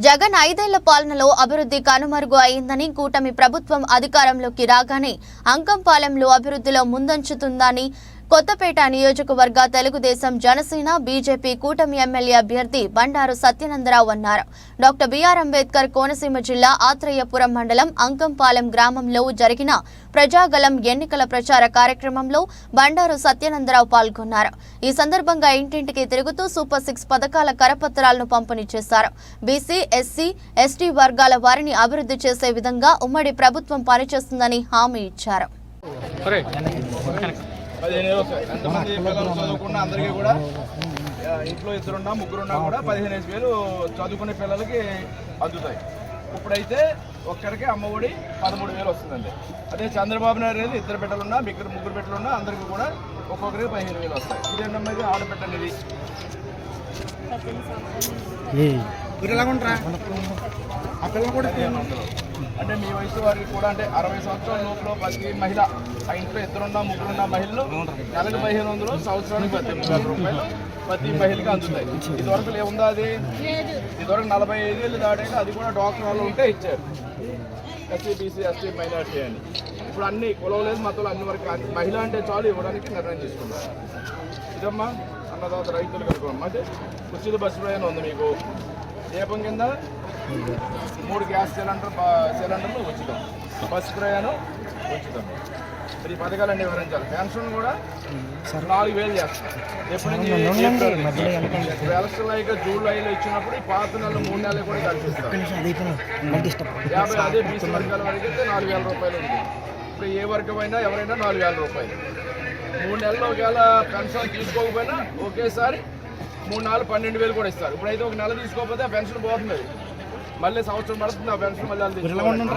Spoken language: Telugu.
జగన్ 5 ఏళ్ల పాలనలో అభివృద్ధి కనుమరుగు అయిందని కూటమి ప్రభుత్వం అధికారంలోకి రాగానే అంకంపాలెంలో అభివృద్ధిలో ముందంచుతుందని కొత్తపేట నియోజకవర్గ తెలుగుదేశం జనసేన బీజేపీ కూటమి ఎమ్మెల్యే అభ్యర్థి బండారు సత్యనందరావు అన్నారు. డాక్టర్ బిఆర్ అంబేద్కర్ కోనసీమ జిల్లా ఆత్రేయపురం మండలం అంకంపాలెం గ్రామంలో జరిగిన ప్రజాగలం ఎన్నికల ప్రచార కార్యక్రమంలో బండారు సత్యనందరావు పాల్గొన్నారు. ఈ సందర్భంగా ఇంటింటికి తిరుగుతూ సూపర్ 6 పథకాల కరపత్రాలను పంపిణీ చేశారు. బీసీ, ఎస్సీ, ఎస్టీ వర్గాల వారిని అభివృద్ధి చేసే విధంగా ఉమ్మడి ప్రభుత్వం పనిచేస్తుందని హామీ ఇచ్చారు. 15,000 ఎంతమంది పిల్లలు చదువుకున్నా అందరికీ కూడా ఇంట్లో ఇద్దరున్నా ముగ్గురున్నా కూడా 15,000 చదువుకునే పిల్లలకి అందుతాయి. ఇప్పుడైతే ఒక్కడికి అమ్మఒడి 13,000 వస్తుందండి. అదే చంద్రబాబు నాయుడు అనేది ఇద్దరు బిడ్డలున్నా ముగ్గురు బిడ్డలున్నా అందరికీ కూడా ఒక్కొక్కరికి 15,000 వస్తాయి. ఇదేంటమ్మా ఇది ఆడబిడ్డలు అంటే మీ వయసు వారికి కూడా అంటే 60 సంవత్సరాల లోపల ప్రతి మహిళ ఆ ఇంట్లో ఇద్దరున్నా ముగ్గురున్న మహిళలు నెలకు 1,500 సంవత్సరానికి 18,000 రూపాయలు ప్రతి మహిళకి అందుతాయి. ఇదివరకు ఏముందా అది ఇదివరకు 45 ఏళ్ళు దాటాక అది కూడా డాక్టర్లు ఉంటే ఇచ్చారు. ఎస్సీ, బీసీ, ఎస్టీ, మైనార్టీ అని. ఇప్పుడు అన్ని కులం లేదు మతంలో అన్ని వరకు మహిళ అంటే చాలు ఇవ్వడానికి నిర్ణయం తీసుకున్నారు. ఇదమ్మా అన్నదాత రైతులు కనుకోమ్మా అంటే ఉచిత బస్సు ప్రయాణం ఉంది మీకు. దీపం కింద 3 గ్యాస్ సిలిండర్లు ఉచితం, బస్సు ప్రయాణం ఉచితం. మరి ఈ పథకాలన్నీ వివరించాలి. పెన్షన్ కూడా 4,000 చేస్తాం. ఎప్పటి నుంచి ఎలక్షన్ అయితే జూలైలో ఇచ్చినప్పుడు ఈ పాత నెలలు 3 నెలలు కూడా కల్పిస్తాం. 50 అదే బీసీ వర్గాల వరకు అయితే 4,000 రూపాయలు ఉంది. ఇప్పుడు ఏ వర్గమైనా ఎవరైనా 4,000 రూపాయలు. 3 నెలలు ఒకవేళ పెన్షన్ తీసుకోకపోయినా ఒకేసారి 3 నెలలు 12,000 కూడా ఇస్తారు. ఇప్పుడైతే ఒక నెల తీసుకోకపోతే ఆ పెన్షన్ పోతుంది. మళ్ళీ సంవత్సరం పడుతుంది ఆ పెన్షన్ మళ్ళీ